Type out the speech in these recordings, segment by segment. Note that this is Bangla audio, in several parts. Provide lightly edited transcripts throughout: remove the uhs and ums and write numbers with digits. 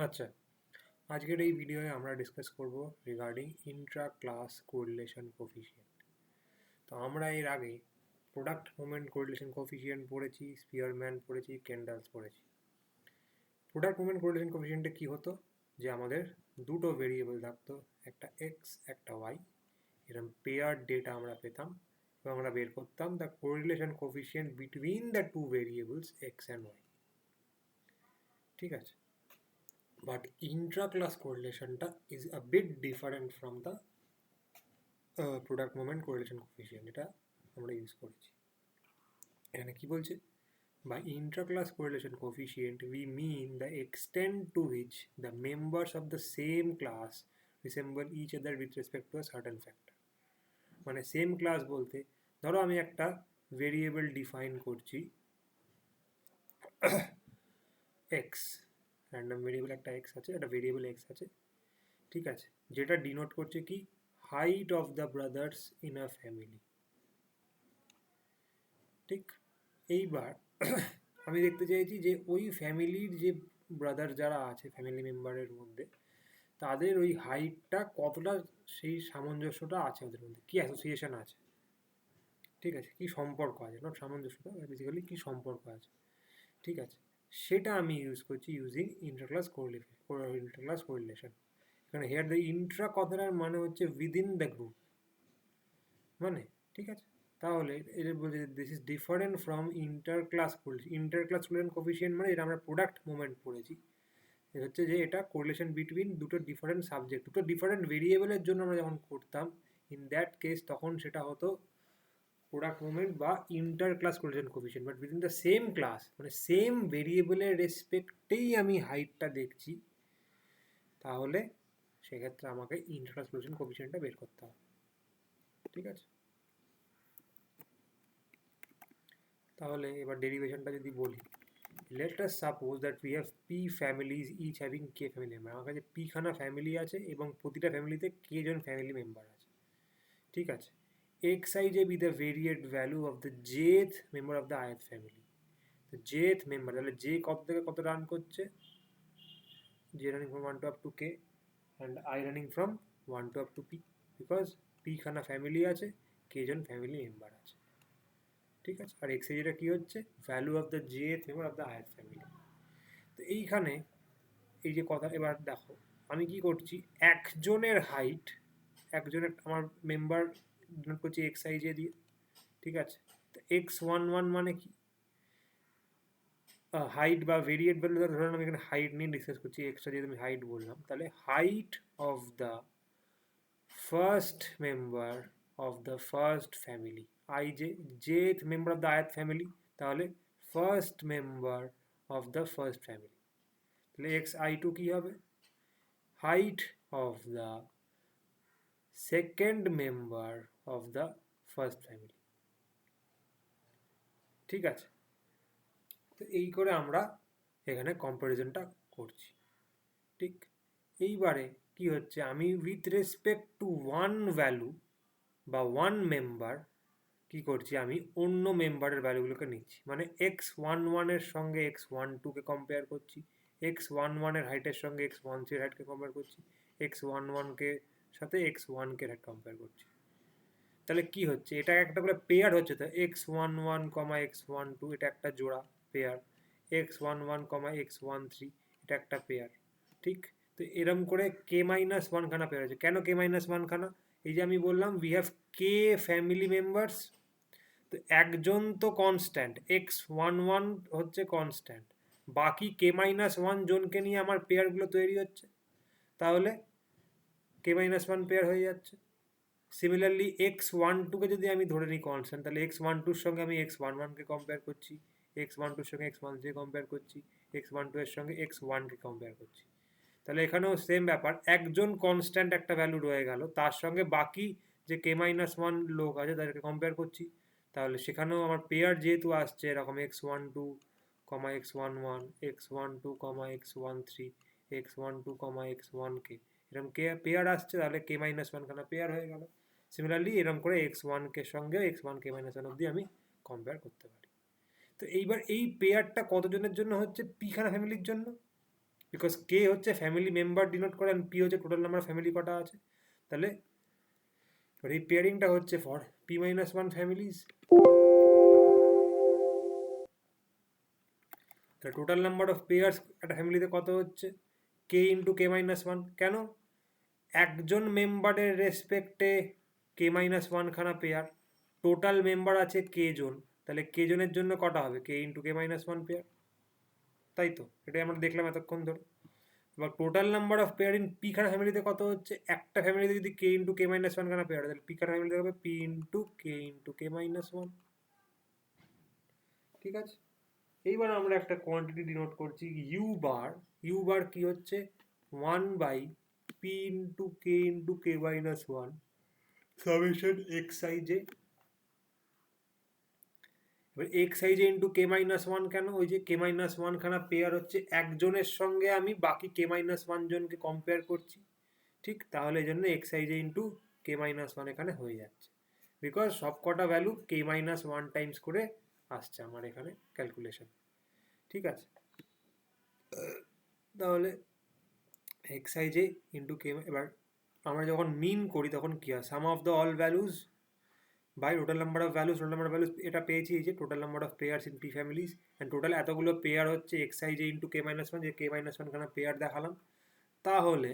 আচ্ছা, আজকের এই ভিডিওয়ে আমরা ডিসকাস করব regarding Intra class correlation coefficient. তো আমরা এর আগে প্রোডাক্ট মোমেন্ট কোরিলেশন কোফিশিয়েন্ট পড়েছি, স্পিয়ারম্যান পড়েছি, কেন্ডালস পড়েছি। প্রোডাক্ট মোমেন্ট কোরিলেশন কোফিশিয়েন্টে কী হতো, যে আমাদের দুটো ভেরিয়েবল থাকতো, একটা এক্স একটা ওয়াই, এরকম পেয়ার ডেটা আমরা পেতাম এবং আমরা বের করতাম the correlation coefficient between the two variables x and y. ঠিক আছে, but intra-class correlation is a bit different from the product moment correlation coefficient এটা আমরা ইউজ করেছি। এখানে কি বলছে, by intra-class correlation coefficient we mean the extent to which the members of the same class resemble each other with respect to a certain factor। মানে সেম ক্লাস বলতে ধরো আমি একটা ভেরিয়েবল ডিফাইন করছি এক্স, র্যান্ডম ভেরিয়েবল একটা এক্স আছে, একটা ভেরিয়েবল এক্স আছে, ঠিক আছে, যেটা ডিনোট করছে কি height of the brothers in a family. ঠিক, এইবার আমি দেখতে চাইছি যে ওই ফ্যামিলির যে ব্রাদার যারা আছে ফ্যামিলি মেম্বারের মধ্যে, তাদের ওই হাইটটা কতটা, সেই সামঞ্জস্যটা আছে ওদের মধ্যে, কী অ্যাসোসিয়েশন আছে, ঠিক আছে, কী সম্পর্ক আছে, নট সামঞ্জস্যতা, বেসিক্যালি কী সম্পর্ক আছে, ঠিক আছে, সেটা আমি ইউজ করছি ইউজিং ইন্টারক্লাস কোরিলেশন। এখানে হেয়ার দ্য ইন্ট্রা কথাটার মানে হচ্ছে উইদিন দ্য গ্রুপ মানে, ঠিক আছে। তাহলে এটা বলছে this is different from inter class coefficient মানে এটা আমরা প্রোডাক্ট মোমেন্ট পড়েছি। এটা হচ্ছে যে এটা কোরিলেশন বিটুইন দুটো ডিফারেন্ট সাবজেক্ট, দুটো ডিফারেন্ট ভেরিয়েবলের জন্য আমরা যখন করতাম, ইন দ্যাট কেস তখন সেটা হতো প্রোডাক্ট মোমেন্ট বা inter class correlation coefficient. But within the same class মানে সেম ভেরিয়েবলের রেসপেক্টেই আমি হাইটটা দেখছি, তাহলে সেক্ষেত্রে আমাকে ইন্টার ক্লাস কোরিলেশন কোফিশিয়েন্টটা বের করতে হবে, ঠিক আছে। তাহলে এবার ডেরিভেশনটা যদি বলি, let us suppose that we have p families each having k family member। আমার কাছে p খানা ফ্যামিলি আছে এবং প্রতিটা ফ্যামিলিতে k জন ফ্যামিলি মেম্বার আছে, ঠিক আছে। xi যে be the variate value of the jth member of the ith family। তো jth মেম্বার, তাহলে j কত থেকে কত রান করছে, j running from 1 to up to k and I running from 1 to up to p, because p খানা ফ্যামিলি আছে, k জন ফ্যামিলি মেম্বার আছে, ঠিক আছে। আর এক্স যেটা কী হচ্ছে, value of the jth member of the higher family. তো এইখানে এই যে কথা, এবার দেখো আমি কি করছি, একজনের হাইট, একজনের আমার মেম্বার ডিনোট করছি এক্স আই জে দিয়ে, ঠিক আছে। তো এক্স ওয়ান ওয়ান মানে কি, হাইট বা ভেরিয়েট ভ্যালু, ধরুন আমি এখানে হাইট নিয়ে ডিসকাস করছি, এক্সটা যেহেতু আমি হাইট বললাম, তাহলে height of the first member of the first family, I J jth member of the আয়াত ফ্যামিলি, তাহলে first member of the first family, তাহলে এক্স আই টু কী হবে, height of the second member of the first family, ঠিক আছে। তো এই করে আমরা এখানে কম্প্যারিজনটা করছি, ঠিক। এইবারে কি হচ্ছে, আমি with respect to one value বা ওয়ান মেম্বার কি করছি, আমি অন্য মেম্বারের ভ্যালুগুলোকে নিচ্ছি, মানে এক্স ওয়ান ওয়ানের সঙ্গে এক্স ওয়ান টুকে কম্পেয়ার করছি, এক্স ওয়ান ওয়ানের হাইটের সঙ্গে এক্স ওয়ান থ্রির হাইটকে কম্পেয়ার করছি, এক্স ওয়ান ওয়ানকে সাথে এক্স ওয়ানকে হাইট কম্পেয়ার করছি। তাহলে কি হচ্ছে, এটা একটা করে পেয়ার হচ্ছে, তো x one one comma x one two এটা একটা জোড়া pair, x one one comma x one three এটা একটা পেয়ার, ঠিক। তো এরম করে কে মাইনাস ওয়ান খানা পেয়ার হচ্ছে। কেন কে মাইনাস ওয়ান খানা, এই যে আমি বললাম we have K family members, তো একজন তো কনস্ট্যান্ট, এক্স ওয়ান ওয়ান হচ্ছে কনস্ট্যান্ট, বাকি কে মাইনাস ওয়ান জনকে নিয়ে আমার পেয়ারগুলো তৈরি হচ্ছে, তাহলে কে মাইনাস ওয়ান পেয়ার হয়ে যাচ্ছে। সিমিলারলি এক্স ওয়ান টুকে যদি আমি ধরে নিই কনস্ট্যান্ট, তাহলে এক্স ওয়ান টুর সঙ্গে আমি এক্স ওয়ান ওয়ানকে কম্পেয়ার করছি, এক্স ওয়ান টুর সঙ্গে এক্স ওয়ান থ্রি কম্পেয়ার করছি, এক্স ওয়ান টু এর সঙ্গে এক্স ওয়ানকে কম্পেয়ার করছি। তাহলে এখানেও সেম ব্যাপার, একজন কনস্ট্যান্ট একটা ভ্যালু রয়ে গেল, তার সঙ্গে বাকি যে কে মাইনাস ওয়ান লোক আছে তাদেরকে কম্পেয়ার করছি, তাহলে সেখানেও আমার পেয়ার যেহেতু আসছে এরকম x one two comma x one one, x one two comma x one three, x one two comma x one k, এরকম কে পেয়ার আসছে, তাহলে কে মাইনাস ওয়ান খানা পেয়ার হয়ে গেল। সিমিলারলি এরকম করে এক্স ওয়ানকে সঙ্গে x one k minus one অব্দি আমি কম্পেয়ার করতে পারি। তো এইবার এই পেয়ারটা কতজনের জন্য হচ্ছে, পিখানা ফ্যামিলির জন্য, বিকজ কে হচ্ছে ফ্যামিলি মেম্বার ডিনোট করে অ্যান্ড পি হচ্ছে টোটাল নাম্বার ফ্যামিলি কটা আছে। তাহলে এই পেয়ারিংটা হচ্ছে for P minus one families. তাহলে টোটাল নাম্বার অফ পেয়ার্স একটা ফ্যামিলিতে কত হচ্ছে, কে ইন্টু কে মাইনাস ওয়ান। কেন, একজন মেম্বারের রেসপেক্টে কে মাইনাস ওয়ান খানা পেয়ার, টোটাল মেম্বার আছে কে জন, তাহলে কে জনের জন্য কটা হবে, কে ইন্টু কে মাইনাস ওয়ান পেয়ার, তাই তো? এটাই আমরা দেখলাম এতক্ষণ ধরে। এবার total number of pair in P খানা ফ্যামিলিতে কত হচ্ছে, একটা ফ্যামিলিতে যদি কে ইন্টু কে মাইনাস ওয়ান খানা পেয়ার, তাহলে পি খানা ফ্যামিলিতে হবে পি ইন্টু কে মাইনাস ওয়ান। ঠিক আছে, এইবার আমরা একটা কোয়ান্টিটি ডিনোট করছি ইউ বার। ইউ বার কি হচ্ছে, one by P into K minus one summation x I j. এবার x I J into K minus one, কেন, ওই যে কে মাইনাস ওয়ান খানা পেয়ার হচ্ছে একজনের সঙ্গে আমি বাকি কে মাইনাস ওয়ান জনকে কম্পেয়ার করছি, ঠিক? তাহলে এই জন্য x I J into K minus one এখানে হয়ে যাচ্ছে, বিকজ সব কটা value k minus one times করে আসছে আমার এখানে ক্যালকুলেশন। ঠিক আছে, তাহলে x I J into k, এবার আমরা যখন মিন করি তখন কী হয়, sum of the all values by total number of values. Total number of values এটা পেয়েছি, এই যে total number of pairs in p families, and total এতগুলো পেয়ার হচ্ছে x I J into K minus one, যে কে মাইনাস ওয়ান খানা পেয়ার দেখালাম। তাহলে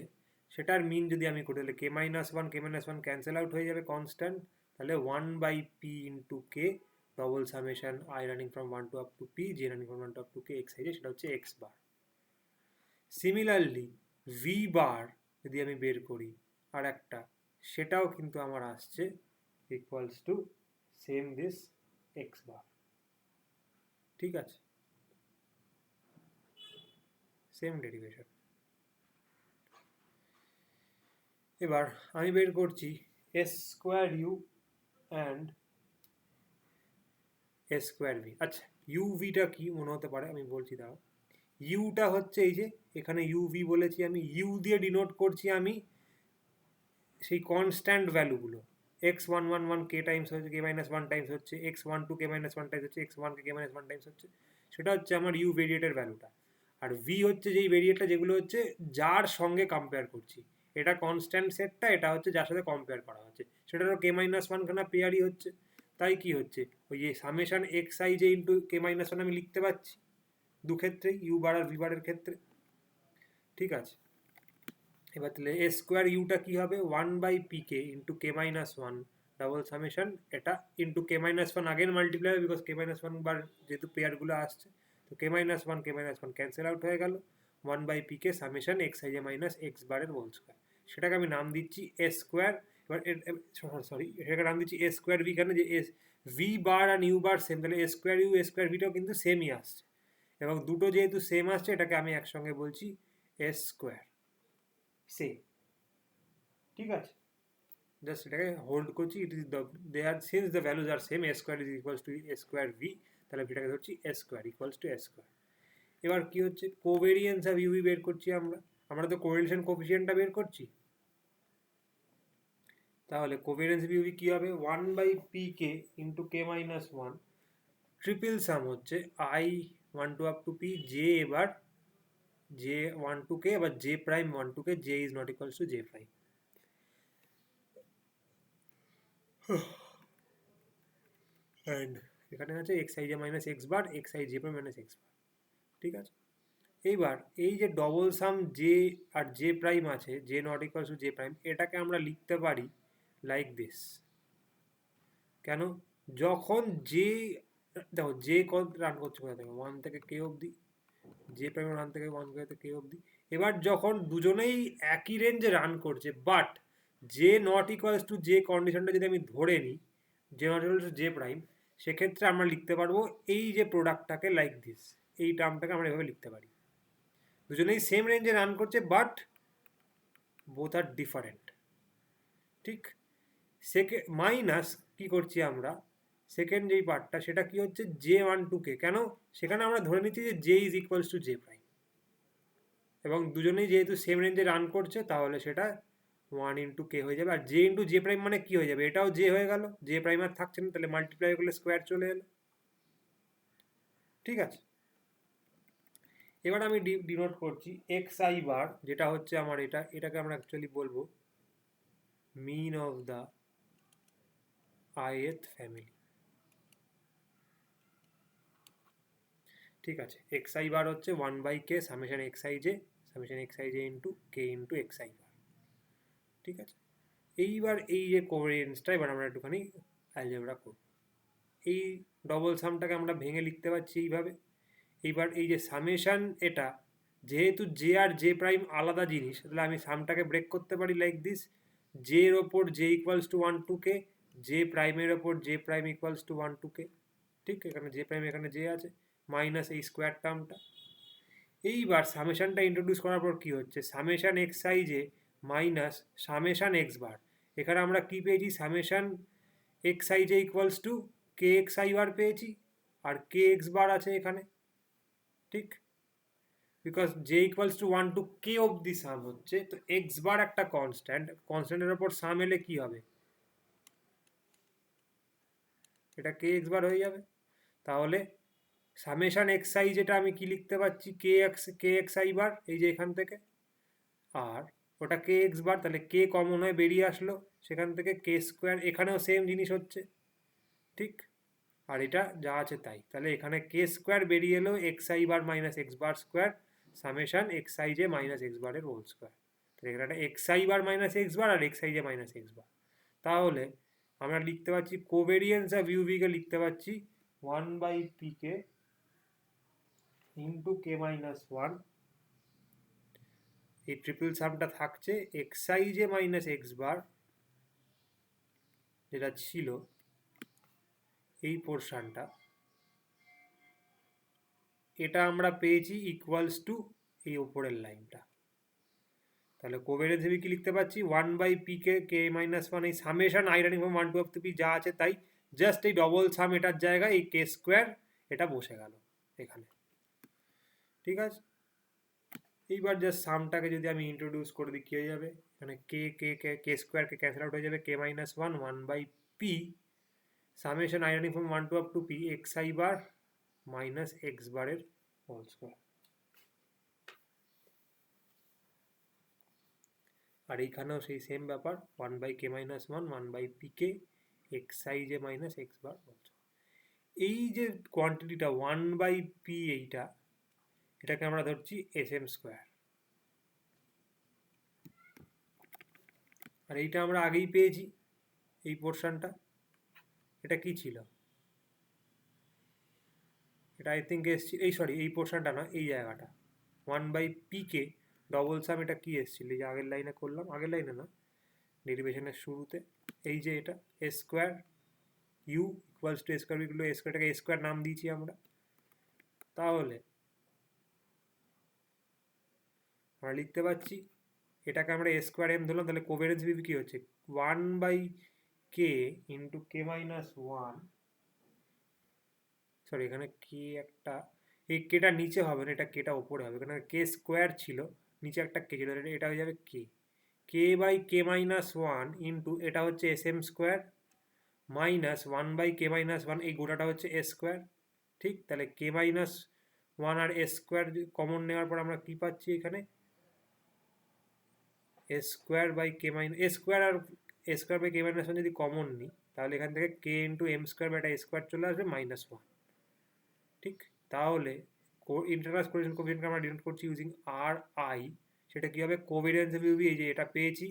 সেটার মিন যদি আমি করি, তাহলে কে মাইনাস ওয়ান ক্যান্সেল আউট হয়ে যাবে কনস্ট্যান্ট, তাহলে one by P into k double summation I running from one to up to P, J running from one to up to K X I J, সেটা হচ্ছে এক্স বার। সিমিলারলি ভি বার যদি আমি বের করি আর একটা, সেটাও কিন্তু আমার আসছে equals to same this x bar. ঠিক আছে, সেম ডেরিভেশন। এবার আমি বের করছি s square u and s square v. আচ্ছা, ইউ ভিটা কি মনে হতে পারে, আমি বলছি দাঁড়াও। ইউটা হচ্ছে এই যে এখানে ইউ ভি বলেছি, আমি ইউ দিয়ে ডিনোট করছি আমি সেই কনস্ট্যান্ট ভ্যালুগুলো, x one one one k times হচ্ছে, কে মাইনাস ওয়ান টাইমস হচ্ছে, x one two k minus one times হচ্ছে, x one k minus one times হচ্ছে, সেটা হচ্ছে আমার ইউ ভেরিয়েটের ভ্যালুটা। আর ভি হচ্ছে যেই ভেরিয়েটটা যেগুলো হচ্ছে যার সঙ্গে কম্পেয়ার করছি, এটা কনস্ট্যান্ট সেটটা, এটা হচ্ছে যার সাথে কম্পেয়ার করা হচ্ছে, সেটারও কে মাইনাস ওয়ান খানা পেয়ারই হচ্ছে। তাই কি হচ্ছে, ওই যে summation x I J into K minus one আমি লিখতে পাচ্ছি দু ক্ষেত্রেই, ইউ বার আর ভি বারের ক্ষেত্রে। ঠিক আছে, এবার তাহলে এ স্কোয়ার ইউটা কী হবে, one by P K into K minus one double summation, এটা ইন্টু কে মাইনাস ওয়ান আগের মাল্টিপ্লাই হবে, বিকজ কে মাইনাস ওয়ান বার যেহেতু পেয়ারগুলো আসছে, তো k minus one cancel out হয়ে গেল, one by P k summation x I J minus x বারের হোল স্কোয়ার। সেটাকে আমি নাম দিচ্ছি এ স্কোয়ার। এবার সরি, এটাকে নাম দিচ্ছি এ স্কোয়ার ভি, কেন যে এস ভি বার আর ইউ বার সেম, তাহলে এ স্কোয়ার ভিটাও কিন্তু সেমই আসছে, এবং দুটো যেহেতু সেম আসছে এটাকে আমি একসঙ্গে বলছি এস স্কোয়ার সেম। ঠিক আছে, জাস্ট এটাকে হোল্ড করছি, it is the they are since the values are same, a square is equals to A square v, তাহলে ভিটাকে ধরছি a square equals to A square. এবার কি হচ্ছে, কোভেরিয়েন্স অফ ইউভি বের করছি আমরা তো কোরিলেশন কোফিসিয়েন্টটা বের করছি, তাহলে কোভেরিয়েন্স অফ ইউভি কী হবে, one by P K into K minus one triple sum হচ্ছে I one to up to P J, এবার জে ওয়ান টু কে, এবার J prime one two K, J is not equals to J prime. And এখানে আছে X I J minus X bar, X I J prime minus X bar. ঠিক আছে, এইবার এই যে ডবল সাম জে আর জে প্রাইম আছে, J not equals to J prime, এটাকে আমরা লিখতে পারি লাইক দিস। কেন, যখন জে, দেখো জে রান করছে কোথা থেকে, ওয়ান থেকে কে অবধি, জে প্রাইম রান থেকে ওয়ান থেকে কে অবধি। এবার যখন দুজনেই একই রেঞ্জে রান করছে, but J not equals to J কন্ডিশনটা যদি আমি ধরে নিই, J not equals to J prime, সেক্ষেত্রে আমরা লিখতে পারবো এই যে প্রোডাক্টটাকে লাইক দিস, এই টার্মটাকে আমরা এভাবে লিখতে পারি, দুজনেই সেম রেঞ্জে রান করছে বাট বোথ আর ডিফারেন্ট। ঠিক, মাইনাস কি করছি আমরা, সেকেন্ড যেই পার্টটা সেটা কি হচ্ছে, জে ওয়ান টু কে, কেন, সেখানে আমরা ধরে নিচ্ছি যে J is equals to J prime, এবং দুজনেই যেহেতু সেম রেঞ্জে রান করছে, তাহলে সেটা ওয়ান ইন্টু কে হয়ে যাবে। আর জে ইন্টু জে প্রাইম মানে কি হয়ে যাবে, এটাও জে হয়ে গেল, জে প্রাইম আর থাকছে না, তাহলে মাল্টিপ্লাই করলে স্কোয়ার চলে এলো। ঠিক আছে, এবার আমি ডিনোট করছি এক্স আই বার, যেটা হচ্ছে আমার এটাকে আমরা অ্যাকচুয়ালি বলবো mean of the ith family. ঠিক আছে, এক্স আই বার হচ্ছে 1/k summation x I J into K into X I bar. ঠিক আছে, এইবার এই যে কোভেরিয়েন্সটা এবার আমরা একটুখানি অ্যালজেব্রা করব। এই ডবল সামটাকে আমরা ভেঙে লিখতে পারছি এইভাবে। এইবার এই যে সামেশন, এটা যেহেতু জে আর জে প্রাইম আলাদা জিনিস, তাহলে আমি সামটাকে ব্রেক করতে পারি লাইক দিস: জে এর ওপর J equals two 1/2k, J প্রাইমের ওপর J prime equals to 1/2k। ঠিক, এখানে জে প্রাইম এখানে জে আছে, মাইনাস এই স্কোয়ার টার্মটা। এইবার সামেশনটা ইন্ট্রোডিউস করার পর কি হচ্ছে, summation x I J minus summation X bar. এখানে আমরা কি পেয়েছি, summation x I J equals to K X I bar পেয়েছি, আর কে এক্স বার আছে এখানে। ঠিক, because J equals to 1 to K অবধি সাম হচ্ছে, তো এক্স বার একটা কনস্ট্যান্ট, কনস্ট্যান্টের ওপর সাম এলে কি হবে, এটা কে এক্স বার হয়ে যাবে। তাহলে সামেশন এক্স আই যেটা আমি কি লিখতে পারছি, কে এক্স আই বার, এই যে এখান থেকে, আর ওটা কে এক্স বার, তাহলে কে কমন হয়ে বেরিয়ে আসলো সেখান থেকে, কে স্কোয়ার, এখানেও সেম জিনিস হচ্ছে। ঠিক, আর এটা যা আছে তাই, তাহলে এখানে কে স্কোয়ার বেরিয়ে এলো X I bar minus X bar square summation x I J minus x বারের হোল স্কোয়ার। তাহলে এখানে X I bar minus X bar আর X I J minus X bar. তাহলে আমরা লিখতে পারছি কোভেরিয়েন্স অফ ইউভিকে লিখতে পারছি 1/pk ইন্টু কে মাইনাস 1। এই ট্রিপল সামটা থাকছে X I J minus X bar, যেটা ছিল এই পোর্শনটা, এটা আমরা পেয়েছি ইকুয়ালস টু এই ওপরের লাইনটা। তাহলে কোভেরিয়েন্স হিসেবে কি লিখতে পাচ্ছি, 1/pk কে মাইনাস 1, এই summation I running from 1 to of P যা আছে তাই, জাস্ট এই ডবল সাম এটার জায়গায় এই কে স্কোয়ার এটা বসে গেল এখানে। ঠিক আছে, এইবার জাস্ট সামটাকে যদি আমি ইন্ট্রোডিউস করে দিই কি হয়ে যাবে, এখানে কে কে কে কে স্কোয়ারকে ক্যান্সেল আউট হয়ে যাবে, K minus 1/p summation I running from 1 to of to P X I bar minus x বারের হোল স্কোয়ার। আর এইখানেও সেই সেম ব্যাপার, 1/k minus 1 1/pk X I J minus X bar. এই যে কোয়ান্টিটিটা 1/p, এটাকে আমরা ধরছি এস এম স্কোয়ার, আর এইটা আমরা আগেই পেয়েছি এই পোর্শনটা। এটা কি ছিল, এটা আই থিঙ্ক এসছিল এই পোর্শনটা না, এই জায়গাটা 1/pk ডবল সাম, এটা কি এসছিল, এই যে আগের লাইনে করলাম, আগের লাইনে না, ডেরিভেশনের শুরুতে, এই যে এটা A square U equals to A square equal to A স্কোয়ারটাকে এ স্কোয়ার নাম দিয়েছি আমরা। তাহলে আমরা লিখতে পাচ্ছি এটাকে আমরা এ স্কোয়ার এম ধরলাম, তাহলে কোভেরেন্স ভিভি কি হচ্ছে 1/k into k minus 1, sorry এখানে কে একটা, এই কেটা নিচে হবে না, এটা কেটা উপরে হবে, এখানে কে স্কোয়ার ছিল, নিচে একটা কে ছিল, এটা হয়ে যাবে K, K by K minus 1 into এটা হচ্ছে S M square minus 1/k minus 1, এই গোটাটা হচ্ছে এ স্কোয়ার। ঠিক, তাহলে কে মাইনাস 1 আর এ স্কোয়ার কমন নেওয়ার পর আমরা কি পাচ্ছি এখানে, A square by K minus, A square আর A square by K minus 1 যদি কমন নিই, তাহলে এখান থেকে K into M square by এটা স্কোয়ার চলে আসবে মাইনাস 1। ঠিক, তাহলে ইন্টারক্লাস কোএফিসিয়েন্টকে আমরা ডিনোট করছি ইউজিং আর আই, সেটা কী হবে, কোভেরিয়েন্স অফ ইউভি, এই যে এটা পেয়েছি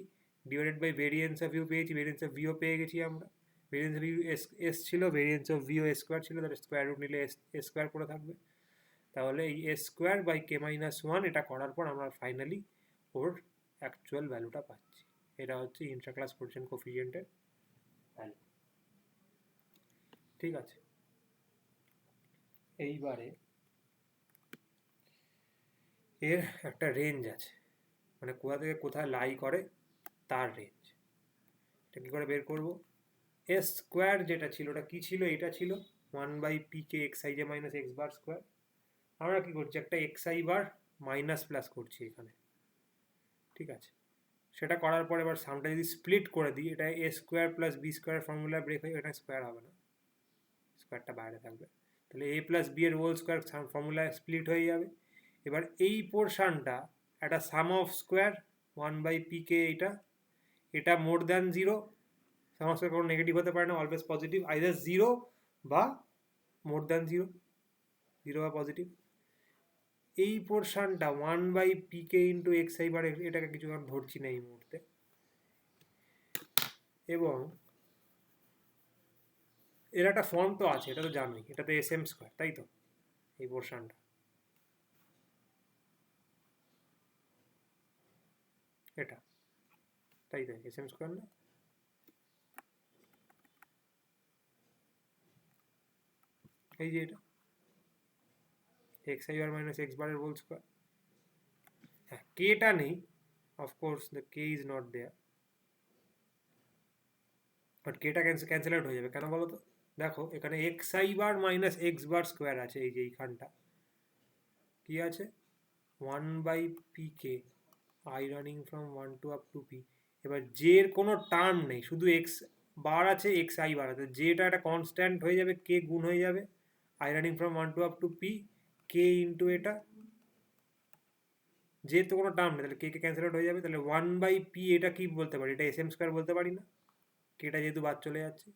divided by variance of U পেয়েছি, ভেরিয়েন্স অফ ভিও পেয়ে গেছি আমরা, ভেরিয়েন্স অফ ইউ এস ছিল, variance of VO S square ছিল, তাহলে স্কোয়ার রুট নিলে এস স্কোয়ার করে থাকবে। তাহলে এই S square by K minus 1 এটা করার পর আমরা ফাইনালি ওর অ্যাকচুয়াল ভ্যালুটা পাচ্ছি। এটা হচ্ছে ইন্টারক্লাস কোএফিসিয়েন্টের ভ্যালু। ঠিক আছে, এইবারে এর একটা রেঞ্জ আছে, মানে কোথা থেকে কোথায় লাই করে তার রেঞ্জ। এটা কী করে বের করবো, এস স্কোয়ার যেটা ছিল ওটা কী ছিল, এটা ছিল 1/pk X I J minus X bar square. আমরা কী করছি, একটা x I bar minus plus করছি এখানে। ঠিক আছে, সেটা করার পর এবার সামটা যদি স্প্লিট করে দিই, এটা A square plus B square formula break হয়ে, এটা স্কোয়ার হবে না, স্কোয়ারটা বাইরে থাকবে, তাহলে এ প্লাস বি এর হোল স্কোয়ার ফর্মুলা স্প্লিট হয়ে যাবে। এবার এই পোর্শনটা একটা সাম অফ স্কোয়ার 1/pk, এটা more than 0, some of square কোনো নেগেটিভ হতে পারে না, অলওয়েজ পজিটিভ, আইদার 0 বা মোর দ্যান 0, 0 বা পজিটিভ। এই পোর্শনটা 1/pk ইন্টু xi বার, এটাকে কিছু আমি ধরছি না এই মুহূর্তে, এবং এর একটা ফর্ম তো আছে, এটা তো জানোই, এটা তো এস এম স্কোয়ার, তাই তো এই পোর্শনটা, এটা তাই তো এস এম স্কোয়ার না, এই যে এটা xi বার মাইনাস এক্স বারের হোল স্কোয়ার। হ্যাঁ, কেটা নেই, of course the K is not there, but কেটা ক্যান্সেল আউট হয়ে যাবে, কেন বলো তো? দেখো এখানে xi bar minus X bar square আছে, এই যে এইখানটা কি আছে, 1/pk i running from 1 to up to P. এবার জে এর কোনো টার্ম নেই, শুধু এক্স বার আছে, এক্স আই বার আছে, জেটা একটা কনস্ট্যান্ট হয়ে যাবে, কে গুণ হয়ে যাবে i running from 1 to up to P, K into এটা, যেহেতু কোনো টার্ম নেই তাহলে কে কে ক্যান্সেল আউট হয়ে যাবে, তাহলে 1/p এটা কি বলতে পারি, এটা এস এম স্কোয়ার বলতে পারি না, কেটা যেহেতু বাদ চলে যাচ্ছে,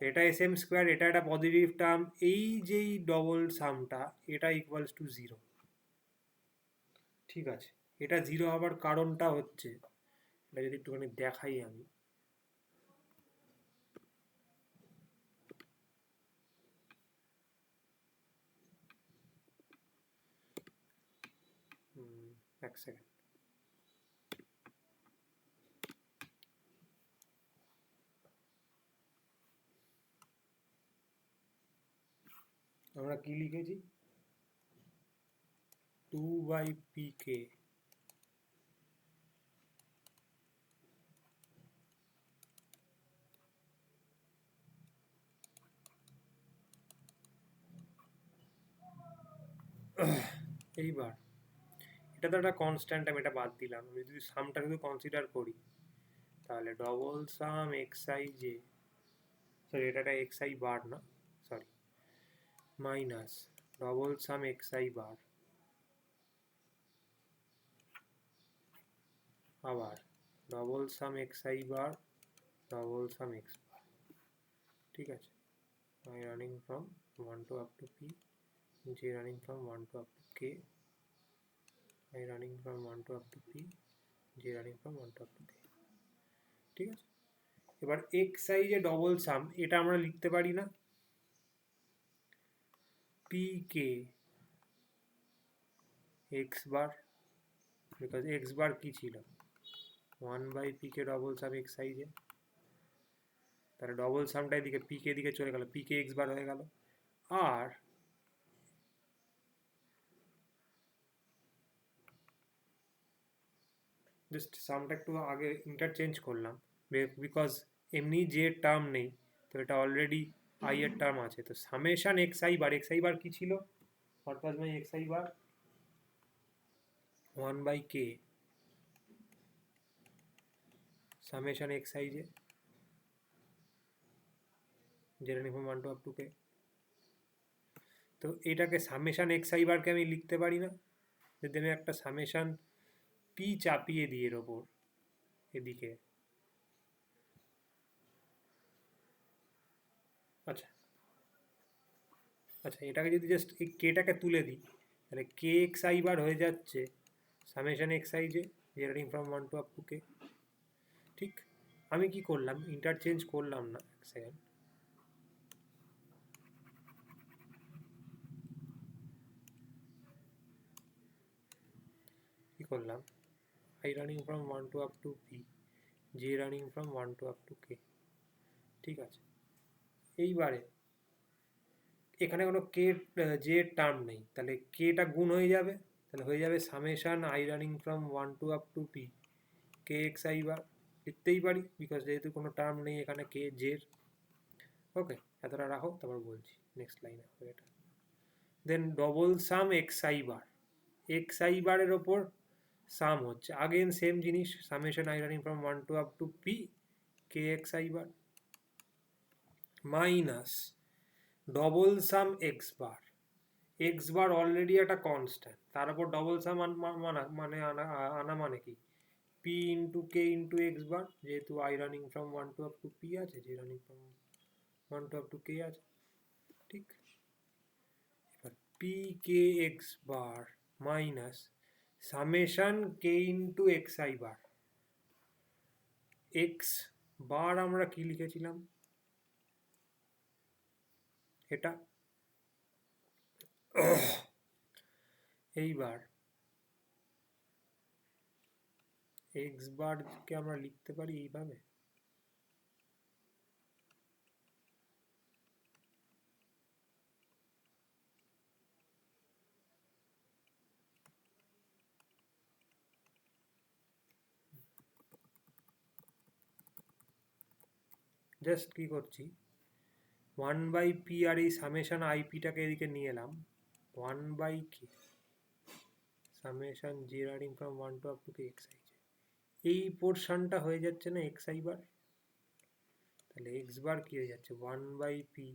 এটা এস এম স্কোয়ার, এটা একটা পজিটিভ টার্ম, এই যেই ডবল সামটা এটা ইকুয়ালস টু 0। ঠিক আছে, এটা 0 হবার কারণটা হচ্ছে, এটা যদি একটুখানি দেখাই আমি, এক সেকেন্ড, আমরা কি লিখেছি, 2/pk এইবার এটা তো একটা কনস্ট্যান্ট, আমি এটা বাদ দিলাম, আমি যদি সামটা শুধু কনসিডার করি, তাহলে ডবল সাম এক্সআই জে, সরি এটা একটা এক্সআই বার না, সরি, মাইনাস ডবল সাম এক্সআই বার, আবার ডবল সাম এক্সআই বার, ডবল সাম এক্স বার, ঠিক আছে, i running from 1 to up to p, j running from 1 to up to k, i running from 1 to up to p, j running from 1 to up to k, ঠিক আছে। এবার xi যে ডবল সাম, এটা আমরা লিখতে পারি না pk x bar, because x বার কি ছিল, 1/pk ডবল সাম xi যে, তাহলে ডবল সামটা এদিকে pk দিকে চলে গেল, pk x বার হয়ে গেল, আর জাস্ট সামটা একটু আগে ইন্টারচেঞ্জ করলাম, বিকজ এমনি যে টার্ম নেই, তো এটা অলরেডি আই এর টার্ম আছে, তো সামেশন এক্সআই বার, এক্সআই বার কি ছিল, what was my XI bar, 1/k summation XI যে, যেটা নিয়ে 1 টু আপ টু কে, তো এটাকে সামেশন এক্সআই বারকে আমি লিখতে পারি না, যদি আমি একটা সামেশন পি চাপিয়ে দিই এর ওপর এদিকে, আচ্ছা আচ্ছা, এটাকে যদি জাস্ট এই কেটাকে তুলে দিই, তাহলে কে এক্স আই বার হয়ে যাচ্ছে সামেশন এক্স আই যে, running from 1 to up to K, ঠিক। আমি কি করলাম, ইন্টারচেঞ্জ করলাম না, এক সেকেন্ড, কি করলাম, I running from 1 to up to P, J running from 1 to up to K, ঠিক আছে। এইবারে এখানে কোনো কে জে টার্ম নেই, তাহলে কেটা গুণ হয়ে যাবে, তাহলে হয়ে যাবে summation I running from 1 to up to P K X I bar, লিখতেই পারি বিকজ যেহেতু কোনো টার্ম নেই এখানে কে জের। ওকে, এতটা রাখো, তারপর বলছি নেক্সট লাইনে হবে এটা। Then double sum X I bar, X I বারের ওপর সাম হচ্ছে, আগেন সেম জিনিস, summation I running from 1 to up to P K X I bar minus double sum X bar, X bar already একটা কনস্ট্যান্ট, তার উপর ডবল সাম আনা মানে কি P into K into X bar, যেহেতু I running from one to up to P আছে, যে running from one to up to K আছে, ঠিক। এবার P K X bar minus summation K into X I bar. X bar আমরা কি লিখেছিলাম, এটা। এইবার এক্স বারকে আমরা লিখতে পারি এইভাবে, জাস্ট কি করছি, ওয়ান বাই পি আর এই সামেশন আইপিটাকে এদিকে নিয়ে এলাম, one by K summation J running from one to up to K X I, এই পোর্শনটা হয়ে যাচ্ছে না এক্স আই বার, তাহলে এক্স বার কি হয়ে যাচ্ছে one by P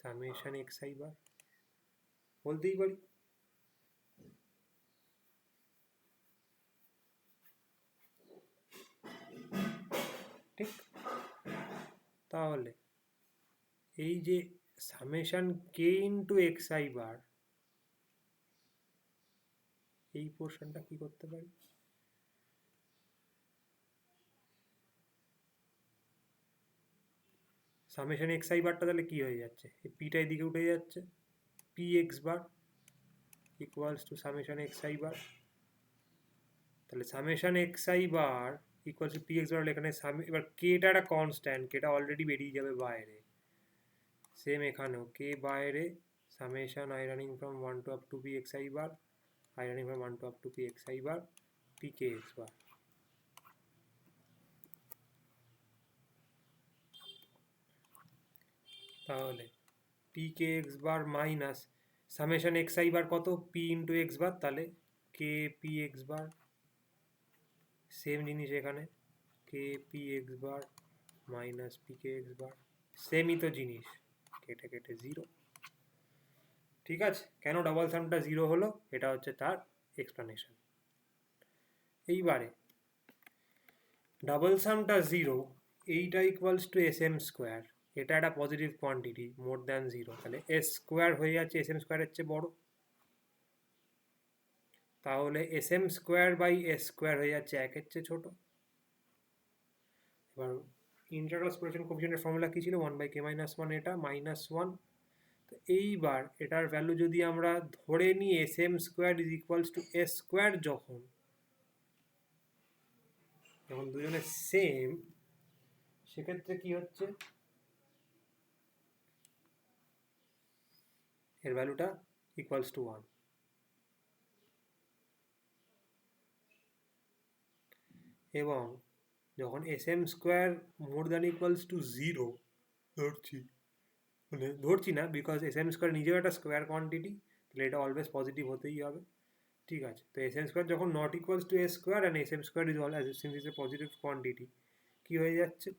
summation x I bar বলতেই পারি। ঠিক, তাহলে এই যে summation K into X I bar, এই পোর্শনটা কি করতে পারি, সামেশন এক্স আই বারটা তাহলে কি হয়ে যাচ্ছে, এই পিটা এদিকে উঠে যাচ্ছে, P X bar equals to summation x I bar, তাহলে summation x I bar equals to P X bar, এখানে এবার কেটা একটা কনস্ট্যান্ট, কেটা অলরেডি বেরিয়ে যাবে বাইরে, সেম এখানেও কে বাইরে, summation I running from one to up to P X I bar, I running from one to up to P X I bar P K X bar. তাহলে P K X bar minus summation x I bar কত, পি ইন্টু এক্স বার, তাহলে K P X bar, same জিনিস এখানে K P X bar minus P K X bar, সেমই তো জিনিস, কেটে কেটে জিরো। ঠিক আছে, কেন ডবল সামটা জিরো হলো, এটা হচ্ছে তার এক্সপ্লানেশন। এইবারে ডাবল সামটা জিরো, এইটা equals to S M square, এটা একটা positive quantity more than zero, তাহলে এস স্কোয়ার হয়ে যাচ্ছে এস এম স্কোয়ারের চেয়ে বড়, তাহলে S M square by S square হয়ে যাচ্ছে একের চেয়ে ছোট। এবার ইন্টারভাল কোএফিসিয়েন্ট কোএফিসিয়েন্টের ফর্মুলা কী ছিল, one by K minus one, এটা মাইনাস ওয়ান। তো এইবার এটার ভ্যালু যদি আমরা ধরে নিই S M square is equals to S square, যখন দুজনের সেম, সেক্ষেত্রে কি হচ্ছে, এর ভ্যালুটা ইকুয়ালস টু ওয়ান। এবং যখন S M square more than equals to zero ধরছি, মানে ধরছি না, বিকজ এস এম স্কোয়ার নিজেও একটা স্কোয়ার কোয়ান্টিটি, তাহলে এটা অলওয়েজ পজিটিভ হতেই হবে। ঠিক আছে, তো এস এম স্কোয়ার যখন not equals to S square and S M square is all since is a positive quantity, কী হয়ে যাচ্ছে,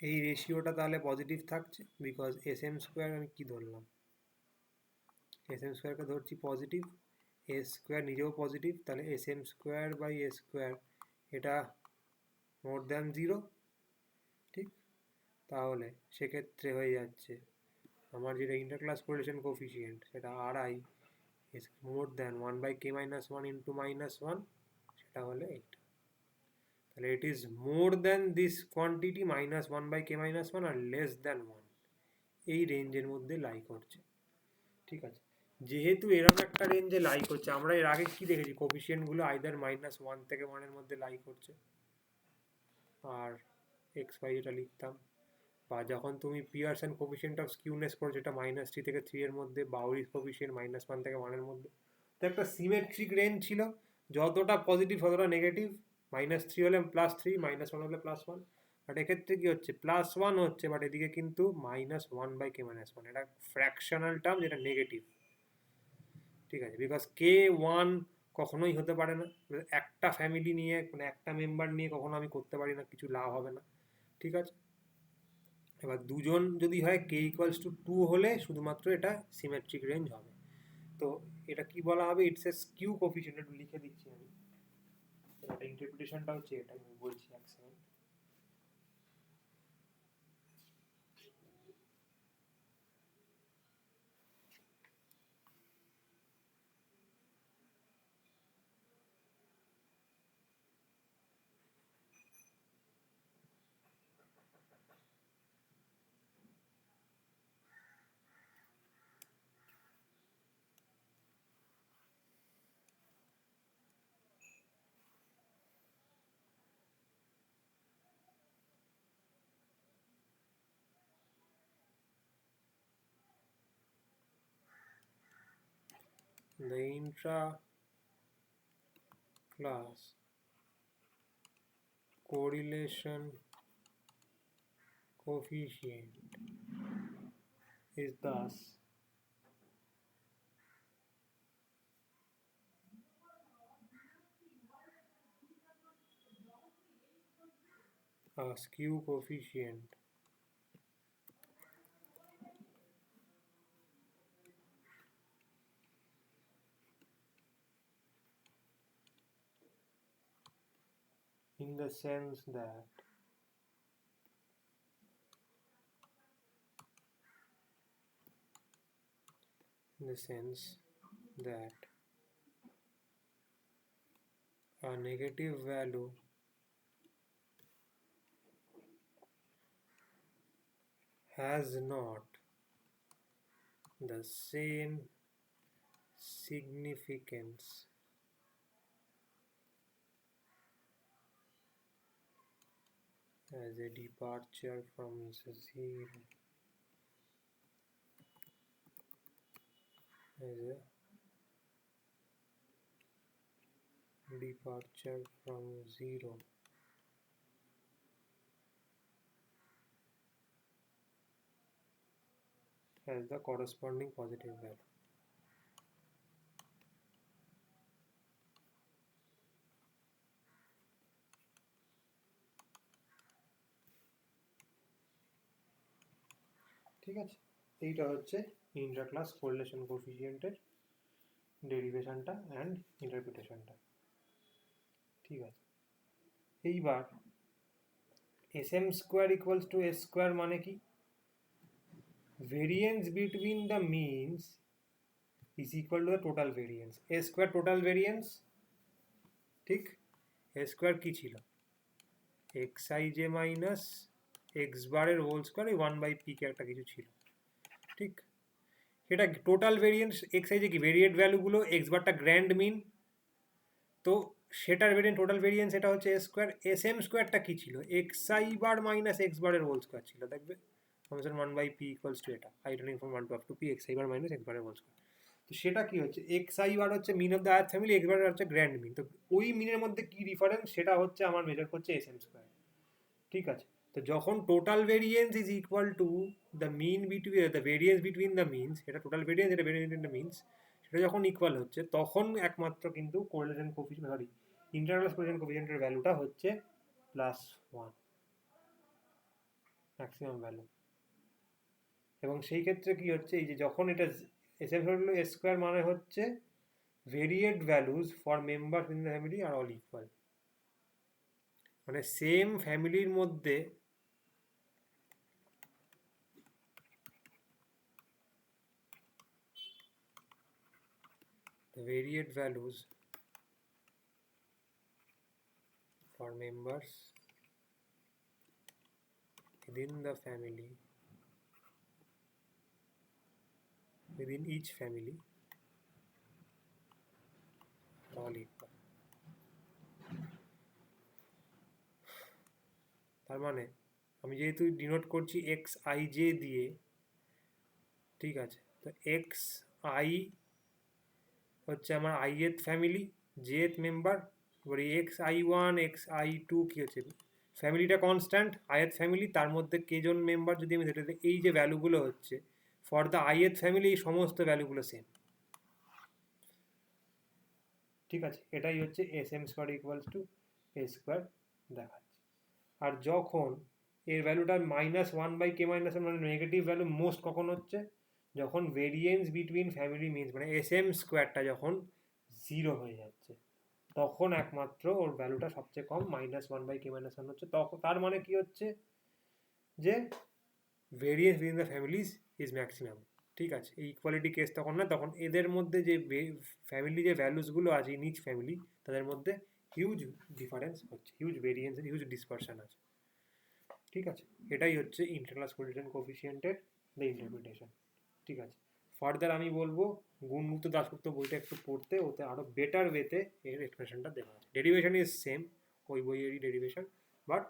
এই রেশিওটা তাহলে পজিটিভ থাকছে, বিকজ এস এম স্কোয়ার আমি কী ধরলাম, এস এম স্কোয়ারকে ধরছি পজিটিভ, এস স্কোয়ার নিজেও পজিটিভ, তাহলে S M square by S square এটা মোর দ্যান জিরো। ঠিক, তাহলে সেক্ষেত্রে হয়ে যাচ্ছে আমার যেটা ইন্টারক্লাস কোরিলেশন কোফিসিয়েন্ট, সেটা R I is more than one by K minus one into minus one, সেটা হলে এইটা, তাহলে it is more than this quantity minus one by K minus one আর লেস দ্যান ওয়ান, এই রেঞ্জের মধ্যে লাই করছে। ঠিক আছে, যেহেতু এরকম একটা রেঞ্জে লাই করছে, আমরা এর আগে কি দেখেছি, কোফিসিয়েন্টগুলো আইদার মাইনাস ওয়ান থেকে ওয়ানের মধ্যে লাই করছে, আর এক্স ওয়াই এটা লিখতাম, বা যখন তুমি পিয়ারসন কোফিসিয়েন্ট অফ স্কিউনেস করো, যেটা মাইনাস থ্রি থেকে থ্রি এর মধ্যে, বাউরিস কোফিসিয়েন্ট মাইনাস ওয়ান থেকে ওয়ানের মধ্যে, তো একটা সিমেট্রিক রেঞ্জ ছিল, যতটা পজিটিভ ততটা নেগেটিভ, মাইনাস থ্রি হলে প্লাস থ্রি, মাইনাস ওয়ান হলে প্লাস ওয়ান, বাট এক্ষেত্রে কী হচ্ছে, প্লাস ওয়ান হচ্ছে, বাট এদিকে কিন্তু minus one by K minus one, এটা ফ্র্যাকশনাল টার্ম যেটা নেগেটিভ। ঠিক আছে, বিকজ কে ওয়ান কখনোই হতে পারে না, একটা ফ্যামিলি নিয়ে, মানে একটা মেম্বার নিয়ে কখনো আমি করতে পারি না, কিছু লাভ হবে না। ঠিক আছে, এবার দুজন যদি হয় k ইকুয়ালস টু 2 হলে শুধুমাত্র এটা সিমেট্রিক রেঞ্জ হবে। তো এটা কি বলা হবে, ইটস এ স্কিউ কোফিশিয়েন্ট, একটু লিখে দিচ্ছি আমি, এটা ইন্টারপ্রিটেশনটা হচ্ছে এটা, আমি বলছি এক second. The intra-class correlation coefficient is thus a skew coefficient in the sense that a negative value has not the same significance as a departure from zero, as a departure from zero as the corresponding positive value. ঠিক আছে, এইটা হচ্ছে ইন্ট্রা-ক্লাস কোরিলেশন কোএফিসিয়েন্টের ডেরিভেশনটা অ্যান্ড ইন্টারপ্রিটেশনটা। ঠিক আছে, এইবার sm square equals two s square মানে কি, variance between the means is equal to the total variance. a square total variance, ঠিক, a স্কোয়ার কি ছিল, xij মাইনাস এক্স বারের হোল স্কোয়ার, এই 1/p কে একটা কিছু ছিল, ঠিক, এটা টোটাল ভেরিয়েন্স। xi যে কি ভেরিয়েট ভ্যালুগুলো, এক্স বারটা গ্র্যান্ড মিন, তো সেটার ভেরিয়েন্ট টোটাল ভেরিয়েন্স এটা হচ্ছে এ স্কোয়ার। এসএম স্কোয়ারটা কি ছিল, xi বার মাইনাস এক্স বারের হোল স্কোয়ার ছিল, দেখবে ফাংশন 1/p ইকুয়ালস টু এটা, iterating from 1 to up to p xi bar minus x বারের হোল স্কোয়ার। তো সেটা কি হচ্ছে, xi বার হচ্ছে mean of the earth family, X bar হচ্ছে গ্র্যান্ড মিন, তো ওই মিনের মধ্যে কি ডিফারেন্স সেটা হচ্ছে আমার মেজার করছে এসএম স্কোয়ার। ঠিক আছে, তো যখন total variance is equal to the mean between the variance between the means, এটা টোটাল ভেরিয়েন্স, এটা ভেরিয়েন্স বিটুইন দ্য মিনস, সেটা যখন ইকুয়াল হচ্ছে তখন একমাত্র কিন্তু correlation coefficient, sorry internal correlation কোএফিসিয়েন্টের ভ্যালুটা হচ্ছে +1 ম্যাক্সিমাম ভ্যালু। এবং সেই ক্ষেত্রে কি হচ্ছে, এই যে যখন এটা এসএম হলো এস স্কোয়ার মানে হচ্ছে variate values for members in the family are all equal, মানে সেম ফ্যামিলির মধ্যে the variate values for members within the family, within each family, are all equal. তার মানে আমি যেহেতু ডিনোট করছি এক্স আই জে দিয়ে, ঠিক আছে, তো এক্স আই হচ্ছে আমার আইয়েথ ফ্যামিলি, জেথ মেম্বার, এবার x I one X I two কী হচ্ছে, ফ্যামিলিটা কনস্ট্যান্ট, আইয়েথ ফ্যামিলি, তার মধ্যে কেজন মেম্বার যদি আমি সেটাতে, এই যে ভ্যালুগুলো হচ্ছে ফর দ্য আইয়েথ ফ্যামিলি, এই সমস্ত ভ্যালুগুলো সেম। ঠিক আছে, এটাই হচ্ছে S M square equals to A square দেখাচ্ছে। আর যখন এর ভ্যালুটা -1/k-1 মানে নেগেটিভ ভ্যালু মোস্ট কখন হচ্ছে, যখন ভেরিয়েন্স বিটুইন ফ্যামিলি মিনস মানে SM স্কোয়ারটা যখন 0 হয়ে যাচ্ছে, তখন একমাত্র ওর ভ্যালুটা সবচেয়ে কম -1/k-1 হচ্ছে। তখন তার মানে কি হচ্ছে যে variance between the families is maximum. ঠিক আছে, এই ইকুয়ালিটি কেস তখন না, তখন এদের মধ্যে যে ফ্যামিলি যে ভ্যালুসগুলো আছে ইন ইচ ফ্যামিলি, তাদের মধ্যে হিউজ ডিফারেন্স হচ্ছে, হিউজ ভেরিয়েন্স, হিউজ ডিসপারশন আছে। ঠিক আছে, এটাই হচ্ছে ইন্টারক্লাস কোলিশন কোফিসিয়েন্টের দ্য ইন্টারপ্রিটেশন। ঠিক আছে, ফার্দার আমি বলবো গুণমুক্ত দাশগুপ্ত বইটা একটু পড়তে, ওতে আরও বেটার ওয়েতে এর এক্সপ্রেশনটা দেওয়া আছে। ডেরিভেশন ইজ সেম, ওই বইয়েরই ডেরিভেশন, বাট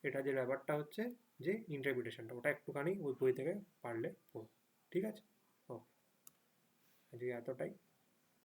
এটা যে ব্যাপারটা হচ্ছে যে ইন্টারপ্রিটেশনটা, ওটা একটুখানি ওই বই থেকে পারলে পড়ো। ঠিক আছে, ওকে, আজকে এতটাই।